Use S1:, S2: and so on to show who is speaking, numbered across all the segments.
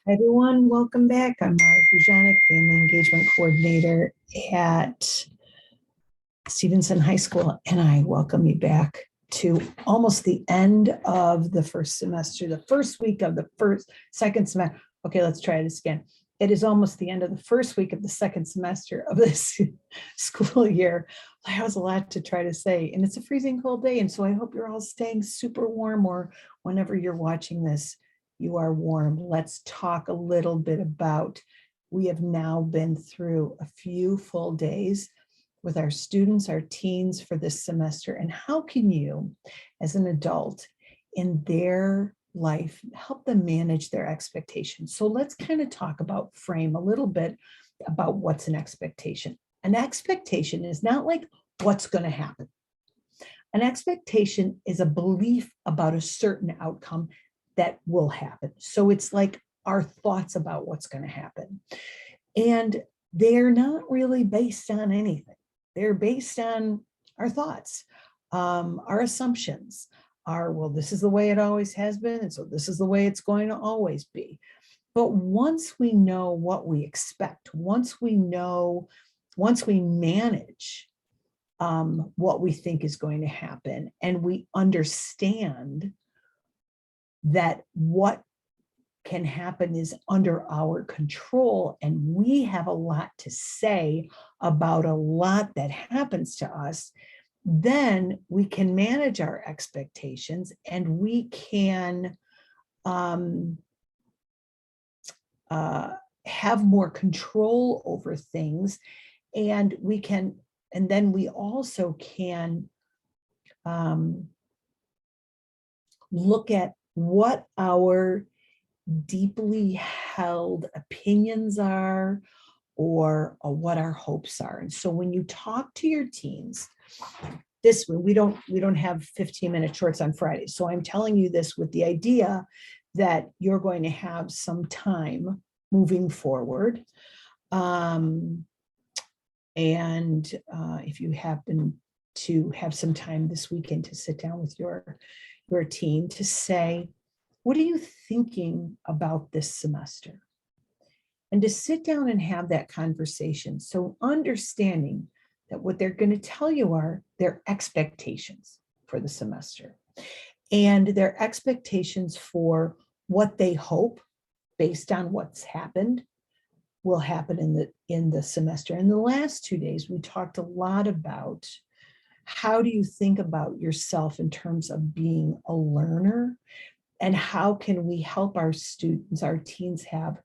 S1: Hi, everyone, welcome back. I'm Mara Fujanik, Family Engagement Coordinator at Stevenson High School, and I welcome you back to almost the end of the first semester, the first week of the second semester. Okay, let's try this again. It is almost the end of the first week of the second semester of this school year. That was a lot to try to say, and it's a freezing cold day, and so I hope you're all staying super warm, or whenever you're watching this, you are warm. Let's talk a little bit about, we have now been through a few full days with our students, our teens for this semester, and how can you, as an adult in their life, help them manage their expectations. So let's kind of talk about, frame a little bit about what's an expectation. An expectation is not like what's going to happen. An expectation is a belief about a certain outcome that will happen. So it's like our thoughts about what's going to happen. And they're not really based on anything. They're based on our thoughts, our assumptions, well, this is the way it always has been, and so this is the way it's going to always be. But once we know what we expect, once we manage what we think is going to happen, and we understand that what can happen is under our control, and we have a lot to say about a lot that happens to us, then we can manage our expectations, and we can have more control over things, and then we also can look at what our deeply held opinions are, or what our hopes are. And so when you talk to your teens, this way, we don't have 15-minute shorts on Fridays. So I'm telling you this with the idea that you're going to have some time moving forward. And if you happen to have some time this weekend to sit down with your teen to say, what are you thinking about this semester? And to sit down and have that conversation. So understanding that what they're going to tell you are their expectations for the semester, and their expectations for what they hope, based on what's happened, will happen in the semester. In the last 2 days, we talked a lot about how do you think about yourself in terms of being a learner, and how can we help our students, our teens, have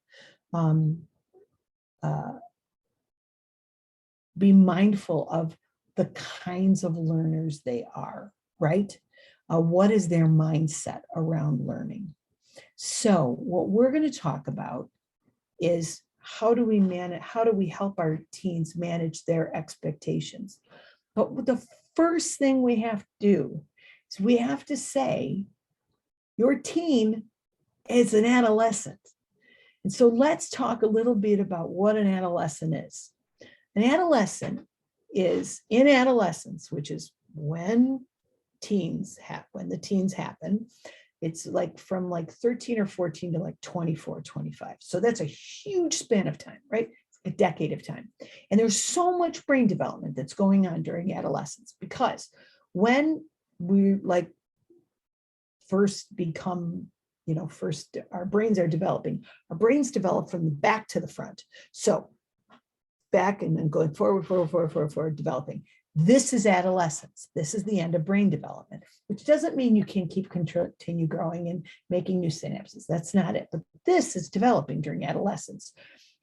S1: be mindful of the kinds of learners they are, right? What is their mindset around learning? So what we're going to talk about is how do we help our teens manage their expectations? But the first thing we have to do is we have to say, your teen is an adolescent. And so let's talk a little bit about what an adolescent is. An adolescent is in adolescence, which is when the teens happen. It's like from like 13 or 14 to like 24, 25. So that's a huge span of time, right? A decade of time. And there's so much brain development that's going on during adolescence, because when we like first become, first our brains are developing, our brains develop from the back to the front. So back and then going forward, developing. This is adolescence. This is the end of brain development, which doesn't mean you can continue growing and making new synapses. That's not it. But this is developing during adolescence.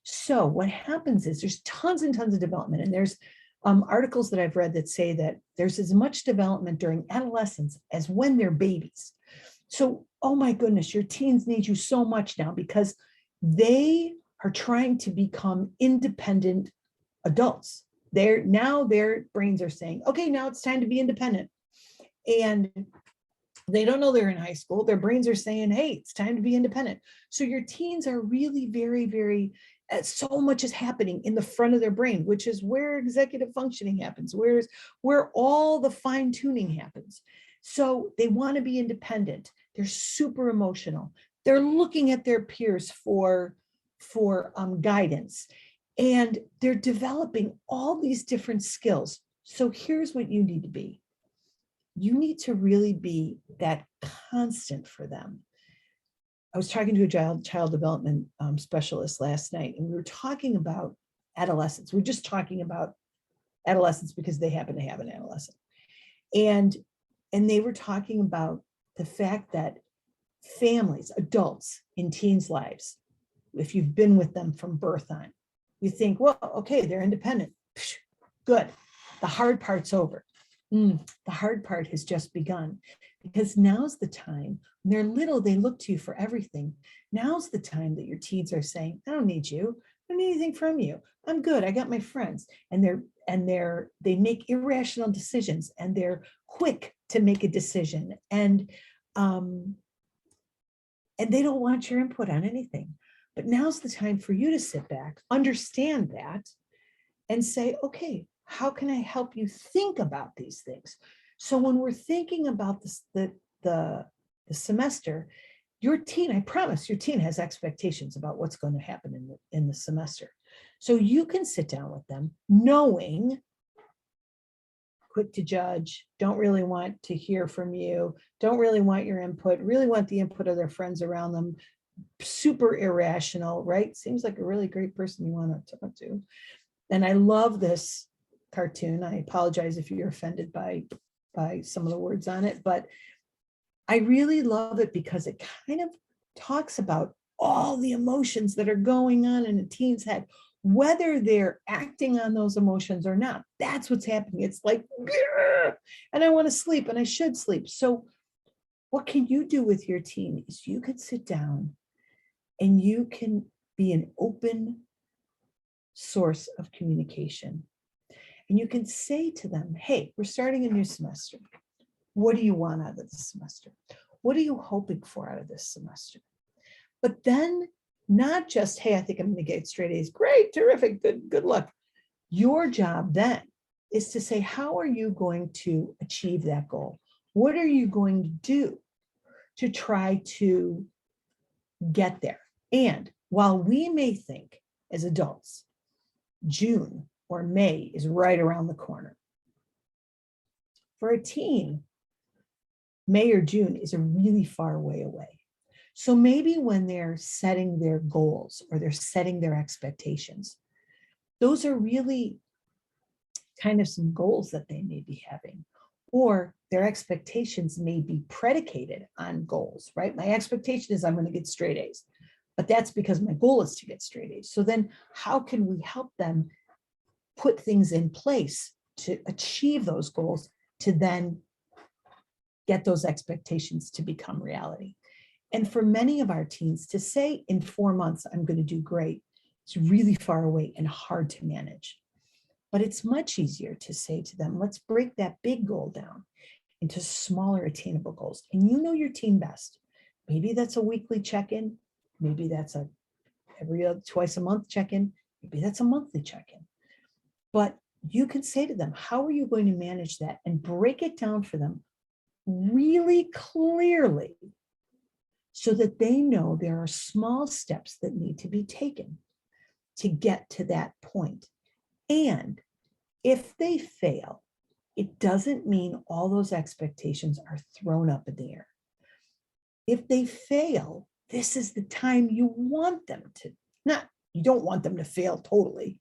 S1: So what happens is there's tons and tons of development, and there's articles that I've read that say that there's as much development during adolescence as when they're babies. So, oh my goodness, your teens need you so much now, because they are trying to become independent adults. Their brains are saying, okay, now it's time to be independent. And they don't know they're in high school. Their brains are saying, hey, it's time to be independent. So your teens are really very, very, so much is happening in the front of their brain, which is where executive functioning happens, where all the fine tuning happens. So they want to be independent. They're super emotional. They're looking at their peers for guidance, and they're developing all these different skills. So here's what you need to be. You need to really be that constant for them. I was talking to a child development specialist last night, and we were talking about adolescents. We're just talking about adolescents because they happen to have an adolescent. And they were talking about the fact that families, adults in teens' lives, if you've been with them from birth on, you think, well, okay, they're independent. Good. The hard part's over. The hard part has just begun, because now's the time. When they're little, they look to you for everything. Now's the time that your teens are saying, I don't need you. I don't need anything from you. I'm good. I got my friends. And they make irrational decisions, and they're quick to make a decision. And they don't want your input on anything. But now's the time for you to sit back, understand that, and say, okay, how can I help you think about these things? So when we're thinking about this, the semester, your teen, I promise your teen has expectations about what's going to happen in the semester. So you can sit down with them knowing, quick to judge, don't really want to hear from you, don't really want your input, really want the input of their friends around them, super irrational, right? Seems like a really great person you want to talk to. And I love this cartoon. I apologize if you're offended by some of the words on it, but I really love it because it kind of talks about all the emotions that are going on in a teen's head, whether they're acting on those emotions or not. That's what's happening. It's like, and I want to sleep and I should sleep. So what can you do with your teen is you could sit down and you can be an open source of communication. And you can say to them, hey, we're starting a new semester. What do you want out of this semester? What are you hoping for out of this semester? But then not just, hey, I think I'm going to get straight A's. Great, terrific, good luck. Your job then is to say, how are you going to achieve that goal? What are you going to do to try to get there? And while we may think as adults, June or May is right around the corner, for a teen, May or June is a really far way away. So maybe when they're setting their goals or they're setting their expectations, those are really kind of some goals that they may be having, or their expectations may be predicated on goals, right? My expectation is I'm going to get straight A's, but that's because my goal is to get straight A's. So then how can we help them put things in place to achieve those goals, to then get those expectations to become reality? And for many of our teens to say in 4 months, I'm going to do great, it's really far away and hard to manage. But it's much easier to say to them, let's break that big goal down into smaller attainable goals. And you know your teen best. Maybe that's a weekly check-in. Maybe that's twice a month check-in. Maybe that's a monthly check-in. But you can say to them, how are you going to manage that? And break it down for them really clearly so that they know there are small steps that need to be taken to get to that point. And if they fail, it doesn't mean all those expectations are thrown up in the air. If they fail, this is the time you want them to, you don't want them to fail totally,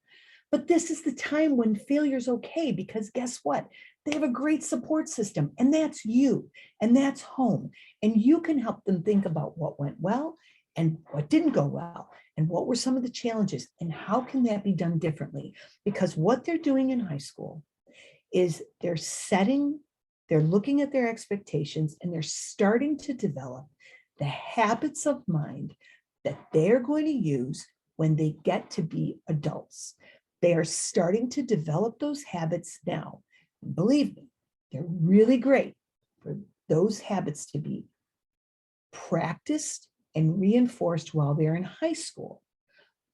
S1: but this is the time when failure's okay, because guess what? They have a great support system, and that's you, and that's home. And you can help them think about what went well and what didn't go well, and what were some of the challenges, and how can that be done differently? Because what they're doing in high school is they're looking at their expectations, and they're starting to develop the habits of mind that they're going to use when they get to be adults. They are starting to develop those habits now. And believe me, they're really great for those habits to be practiced and reinforced while they're in high school,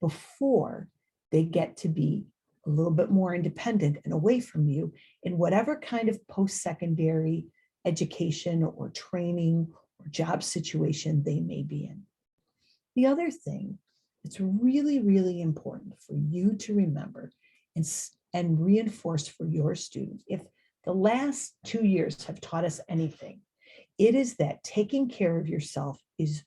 S1: before they get to be a little bit more independent and away from you in whatever kind of post-secondary education or training or job situation they may be in. The other thing that's really, really important for you to remember and reinforce for your students, if the last 2 years have taught us anything, it is that taking care of yourself is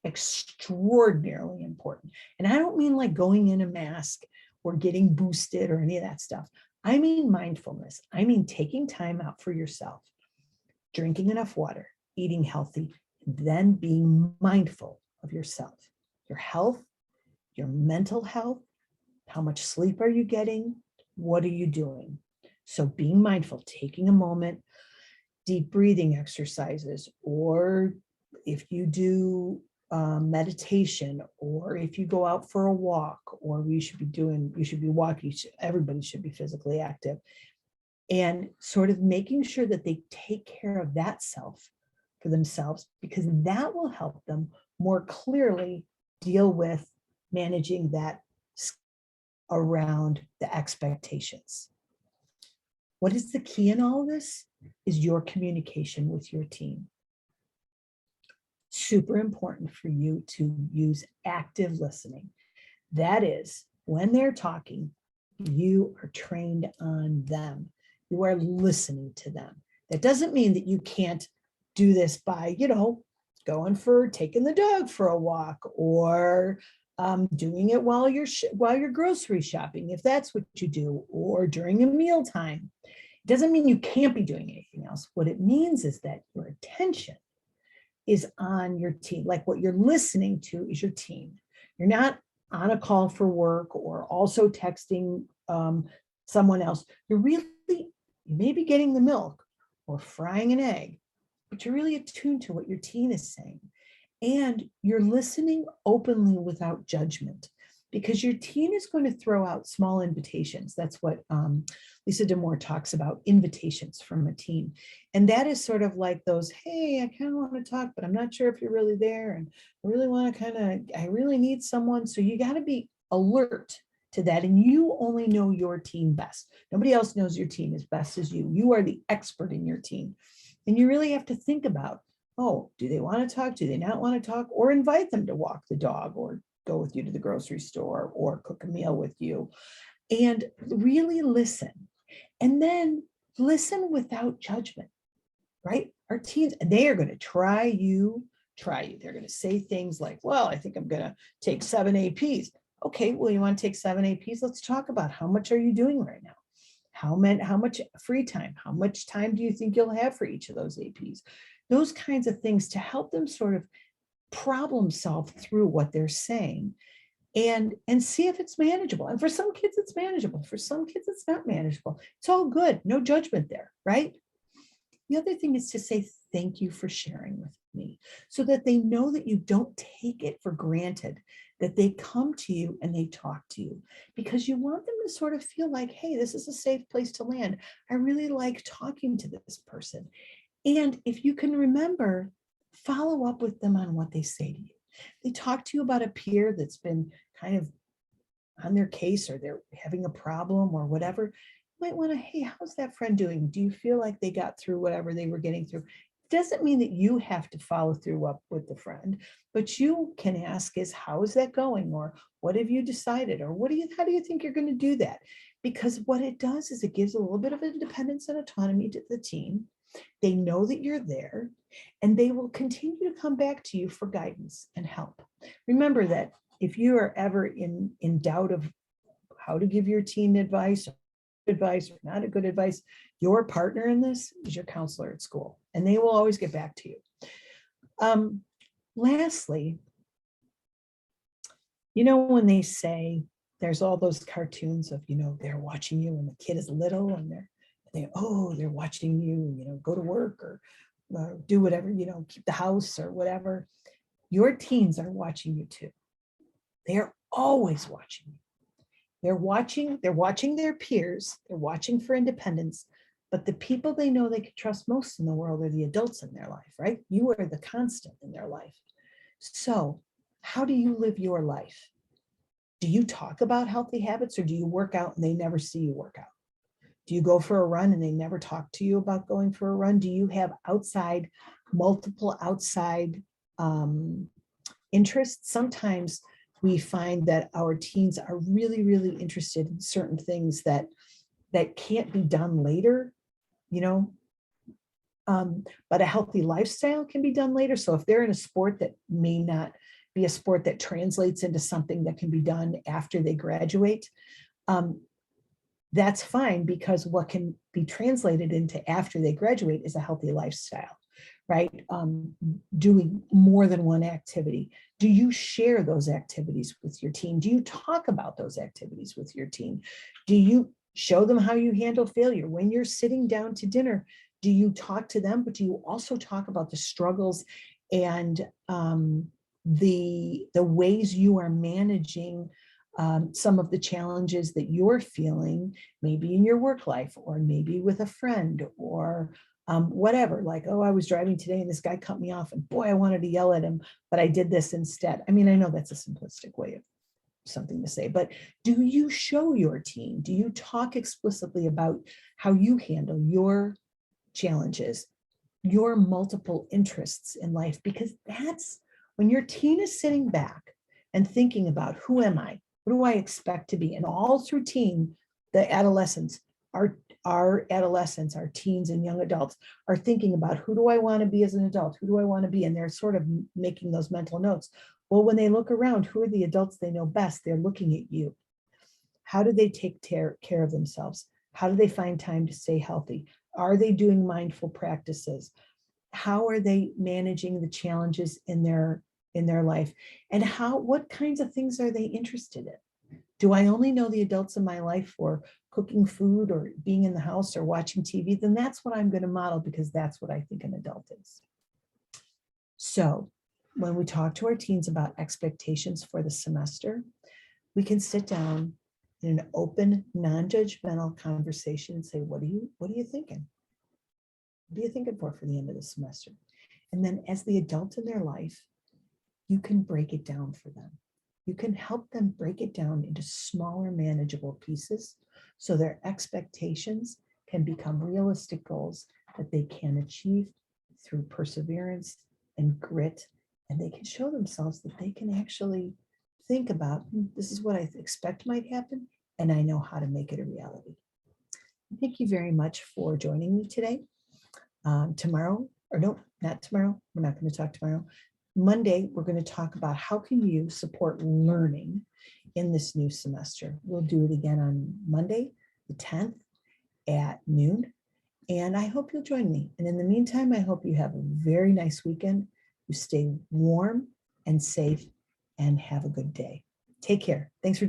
S1: extraordinarily important. And I don't mean like going in a mask or getting boosted or any of that stuff. I mean mindfulness. I mean taking time out for yourself, drinking enough water, eating healthy, then being mindful of yourself, your health, your mental health, how much sleep are you getting? What are you doing? So being mindful, taking a moment, deep breathing exercises, or if you do meditation, or if you go out for a walk, or you should be walking, everybody should be physically active, and sort of making sure that they take care of that self for themselves, because that will help them more clearly deal with managing that around the expectations. What is the key in all of this is your communication with your team. Super important for you to use active listening. That is, when they're talking, you are trained on them. You are listening to them. That doesn't mean that you can't do this by, taking the dog for a walk, or doing it while you're grocery shopping, if that's what you do, or during a mealtime. It doesn't mean you can't be doing anything else. What it means is that your attention is on your team. Like what you're listening to is your team. You're not on a call for work or also texting someone else. You may be getting the milk or frying an egg, but you're really attuned to what your team is saying. And you're listening openly without judgment, because your teen is going to throw out small invitations. That's what Lisa D'Amour talks about, invitations from a teen. And that is sort of like those, hey, I kind of want to talk, but I'm not sure if you're really there. And I really want to I really need someone. So you got to be alert to that. And you only know your teen best. Nobody else knows your teen as best as you. You are the expert in your teen. And you really have to think about, oh, do they want to talk? Do they not want to talk? Or invite them to walk the dog, or go with you to the grocery store, or cook a meal with you, and really listen. And then listen without judgment, right? Our teens, they are going to try you. They're going to say things like, well, I think I'm going to take 7 APs. Okay, well, you want to take 7 APs? Let's talk about how much are you doing right now? How much free time? How much time do you think you'll have for each of those APs? Those kinds of things to help them sort of problem solve through what they're saying, and see if it's manageable. And for some kids, it's manageable. For some kids, it's not manageable. It's all good. No judgment there, right? The other thing is to say thank you for sharing with me, so that they know that you don't take it for granted, that they come to you and they talk to you, because you want them to sort of feel like, hey, this is a safe place to land. I really like talking to this person. And if you can remember, follow up with them on what they say to you. They talk to you about a peer that's been kind of on their case, or they're having a problem or whatever. You might want to, hey, how's that friend doing? Do you feel like they got through whatever they were getting through? It doesn't mean that you have to follow through up with the friend, but you can ask is, how is that going? Or what have you decided? Or how do you think you're going to do that? Because what it does is it gives a little bit of independence and autonomy to the team. They know that you're there, and they will continue to come back to you for guidance and help. Remember that if you are ever in doubt of how to give your teen advice or not a good advice, your partner in this is your counselor at school, and they will always get back to you. Lastly, when they say, there's all those cartoons of, they're watching you when the kid is little, and they're watching you, go to work or do whatever, keep the house or whatever. Your teens are watching you too. They're always watching you. They're watching their peers. They're watching for independence. But the people they know they can trust most in the world are the adults in their life, right? You are the constant in their life. So how do you live your life? Do you talk about healthy habits, or do you work out and they never see you work out? Do you go for a run and they never talk to you about going for a run? Do you have multiple outside interests. Sometimes we find that our teens are really, really interested in certain things that can't be done later, you know, but a healthy lifestyle can be done later. So if they're in a sport that may not be a sport that translates into something that can be done after they graduate, that's fine, because what can be translated into after they graduate is a healthy lifestyle, right? Doing more than one activity. Do you share those activities with your teen? Do you talk about those activities with your teen? Do you show them how you handle failure? When you're sitting down to dinner, do you talk to them, but do you also talk about the struggles and the ways you are managing some of the challenges that you're feeling, maybe in your work life, or maybe with a friend, or whatever, like, oh, I was driving today and this guy cut me off and boy, I wanted to yell at him, but I did this instead. I mean, I know that's a simplistic way of something to say, but do you show your teen? Do you talk explicitly about how you handle your challenges, your multiple interests in life? Because that's when your teen is sitting back and thinking about, who am I? What do I expect to be? And all through teen, the adolescents, our adolescents, our teens and young adults are thinking about, who do I want to be as an adult? Who do I want to be? And they're sort of making those mental notes. Well, when they look around, who are the adults they know best? They're looking at you. How do they take care of themselves? How do they find time to stay healthy? Are they doing mindful practices? How are they managing the challenges in their life? And what kinds of things are they interested in? Do I only know the adults in my life for cooking food or being in the house or watching TV? Then that's what I'm going to model, because that's what I think an adult is. So when we talk to our teens about expectations for the semester, we can sit down in an open, non-judgmental conversation and say, what are you thinking? What are you thinking for the end of the semester? And then as the adult in their life, you can break it down for them. You can help them break it down into smaller, manageable pieces so their expectations can become realistic goals that they can achieve through perseverance and grit. And they can show themselves that they can actually think about, this is what I expect might happen, and I know how to make it a reality. Thank you very much for joining me today. Tomorrow, or no, not tomorrow. We're not going to talk tomorrow. Monday, we're going to talk about how can you support learning in this new semester. We'll do it again on Monday, the 10th at noon. And I hope you'll join me. And in the meantime, I hope you have a very nice weekend. You stay warm and safe and have a good day. Take care. Thanks for